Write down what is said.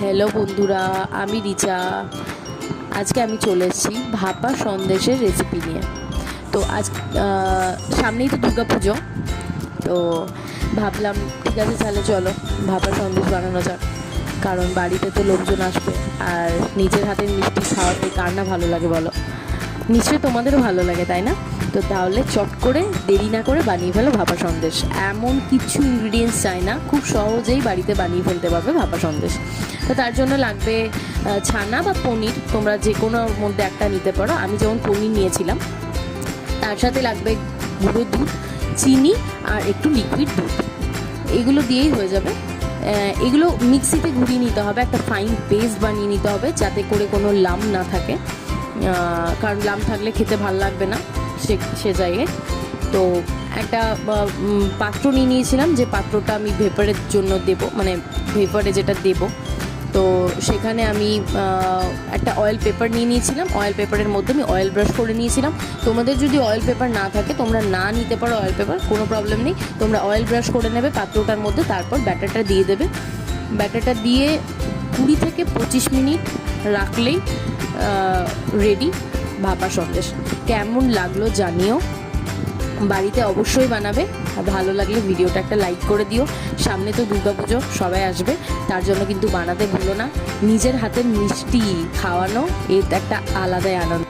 Hello বন্ধুরা, আমি রিচা। আজকে আমি চলে এসেছি ভাপা সন্দেশের রেসিপি নিয়ে। তো আজ সামনেই তো দুর্গা পুজো, তো ভাবলাম ঠিক আছে তাহলে চলো ভাপা সন্দেশ বানানো যাক। কারণ বাড়িতে তো লোকজন আসবে, আর নিজের হাতের মিষ্টি খাওয়াতে কার না ভালো লাগে বলো? নিশ্চয়ই তোমাদেরও ভালো লাগে, তাই না? তো তাহলে চট করে দেরি না করে বানিয়ে ফেলো ভাপা সন্দেশ। এমন কিছু ইনগ্রিডিয়েন্টস চাই না, খুব সহজেই বাড়িতে বানিয়ে ফেলতে পারবে ভাপা সন্দেশ। তো তার জন্য লাগবে ছানা বা পনির, তোমরা যে কোনোর মধ্যে একটা নিতে পারো। আমি যেমন পনির নিয়েছিলাম। তার সাথে লাগবে গুঁড়ো দুধ, চিনি আর একটু লিকুইড দুধ। এগুলো দিয়েই হয়ে যাবে। এগুলো মিক্সিতে ঘুরিয়ে নিতে হবে, একটা ফাইন পেস্ট বানিয়ে নিতে হবে, যাতে করে কোনো লাম না থাকে। কারণ লাম থাকলে খেতে ভালো লাগবে না সে জায়গায়। তো একটা পাত্র নিয়ে নিয়েছিলাম, যে পাত্রটা আমি ভেপারের জন্য দেব, মানে ভেপারে যেটা দেব। তো সেখানে আমি একটা অয়েল পেপার নিয়ে নিয়েছিলাম। অয়েল পেপারের মধ্যে আমি অয়েল ব্রাশ করে নিয়েছিলাম। তোমাদের যদি অয়েল পেপার না থাকে, তোমরা না নিতে পারো অয়েল পেপার, কোনো প্রবলেম নেই। তোমরা অয়েল ব্রাশ করে নেবে পাত্রটার মধ্যে, তারপর ব্যাটারটা দিয়ে দেবে। ব্যাটারটা দিয়ে 20 থেকে 25 মিনিট রাখলেই রেডি ভাপা সন্দেশ। কেমন লাগলো জানিও, বাড়িতে অবশ্যই বানাবে। আর ভালো লাগলে ভিডিওটা একটা লাইক করে দিও। সামনে তো দুর্গাপুজো, সবাই আসবে, তার জন্য কিন্তু বানাতে ভুলো না। নিজের হাতের মিষ্টি খাওয়ানো এটা একটা আলাদাই আনন্দ।